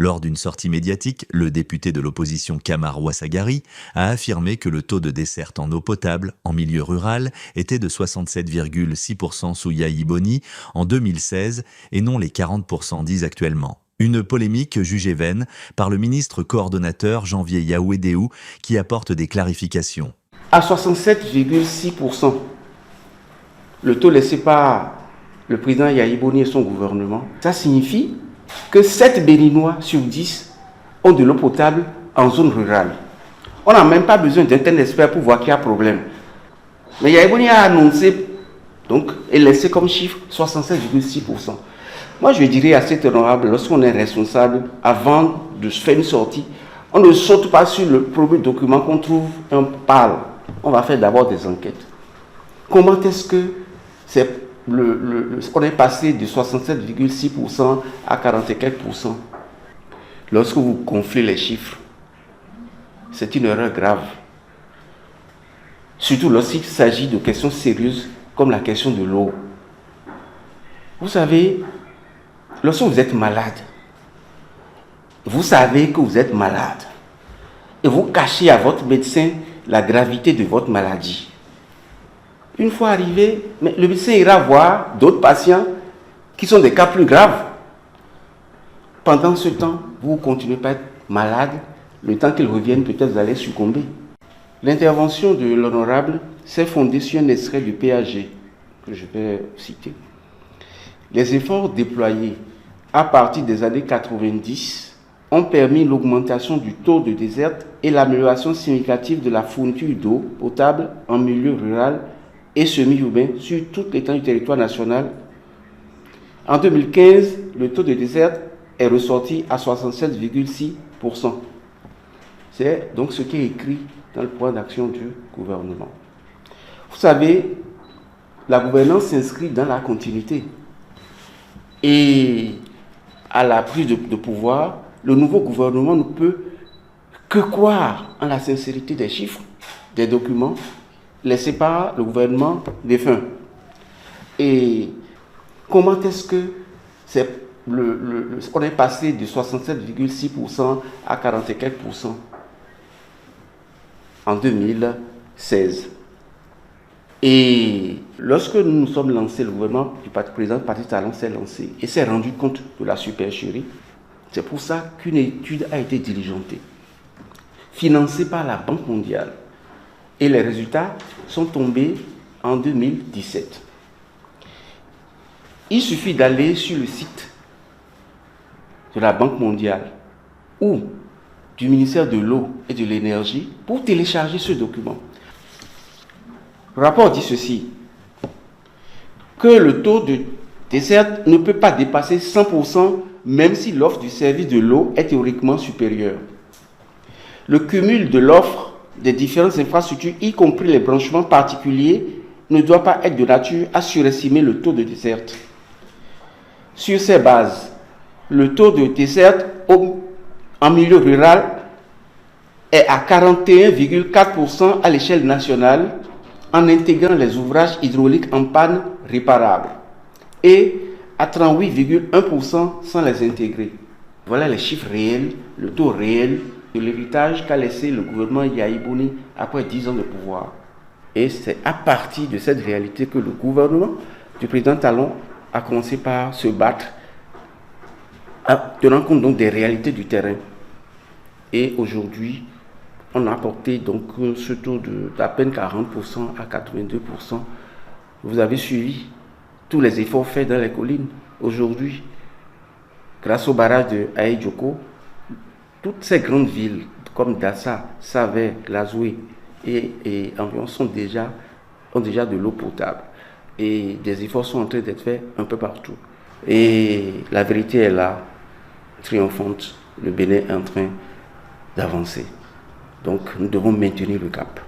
Lors d'une sortie médiatique, le député de l'opposition Kamar Ouassagari a affirmé que le taux de desserte en eau potable en milieu rural était de 67,6% sous Yahi Boni en 2016 et non les 40% dits actuellement. Une polémique jugée vaine par le ministre coordonnateur Janvier Yahouédéou qui apporte des clarifications. À 67,6%, le taux laissé par le président Yahi Boni et son gouvernement, ça signifie que 7 Béninois sur 10 ont de l'eau potable en zone rurale. On n'a même pas besoin d'un tel expert pour voir qu'il y a problème. Mais Yahi Boni a annoncé donc, et laissé comme chiffre 67,6%. Moi, je dirais à cet honorable, lorsqu'on est responsable, avant de faire une sortie, on ne saute pas sur le premier document qu'on trouve un parle. On va faire d'abord des enquêtes. Comment est-ce que on est passé de 67,6% à 40 et quelques %? Lorsque vous gonflez les chiffres, c'est une erreur grave. Surtout lorsqu'il s'agit de questions sérieuses comme la question de l'eau. Vous savez, lorsque vous êtes malade, vous savez que vous êtes malade et vous cachez à votre médecin la gravité de votre maladie. Une fois arrivé, le médecin ira voir d'autres patients qui sont des cas plus graves. Pendant ce temps, vous continuez pas à être malade. Le temps qu'ils reviennent, peut-être vous allez succomber. L'intervention de l'honorable s'est fondée sur un extrait du PAG que je vais citer. Les efforts déployés à partir des années 90 ont permis l'augmentation du taux de déserte et l'amélioration significative de la fourniture d'eau potable en milieu rural et semi-urbain sur tout l'étendue du territoire national. En 2015, le taux de déserte est ressorti à 67,6%. C'est donc ce qui est écrit dans le plan d'action du gouvernement. Vous savez, la gouvernance s'inscrit dans la continuité. Et à la prise de pouvoir, le nouveau gouvernement ne peut que croire en la sincérité des chiffres, des documents laissés par le gouvernement défunt. Et comment est-ce que on est passé de 67,6% à 40 et quelques % en 2016? Et lorsque nous nous sommes lancés, le gouvernement du président Patrice Talon s'est lancé et s'est rendu compte de la supercherie. C'est pour ça qu'une étude a été diligentée, financée par la Banque mondiale. Et les résultats sont tombés en 2017. Il suffit d'aller sur le site de la Banque mondiale ou du ministère de l'eau et de l'énergie pour télécharger ce document. Le rapport dit ceci, que le taux de desserte ne peut pas dépasser 100% même si l'offre du service de l'eau est théoriquement supérieure. Le cumul de l'offre des différentes infrastructures, y compris les branchements particuliers, ne doit pas être de nature à surestimer le taux de desserte. Sur ces bases, le taux de desserte en milieu rural est à 41,4% à l'échelle nationale en intégrant les ouvrages hydrauliques en panne réparables et à 38,1% sans les intégrer. Voilà les chiffres réels, le taux réel de l'héritage qu'a laissé le gouvernement Yahi Boni après 10 ans de pouvoir. Et c'est à partir de cette réalité que le gouvernement du président Talon a commencé par se battre, en tenant compte donc des réalités du terrain. Et aujourd'hui, on a porté donc ce taux d'à peine 40% à 82%. Vous avez suivi tous les efforts faits dans les collines. Aujourd'hui, grâce au barrage de Aïdjoko, toutes ces grandes villes comme Dassa, Savè, Lazoué et environ ont déjà de l'eau potable. Et des efforts sont en train d'être faits un peu partout. Et la vérité est là, triomphante. Le Bénin est en train d'avancer. Donc nous devons maintenir le cap.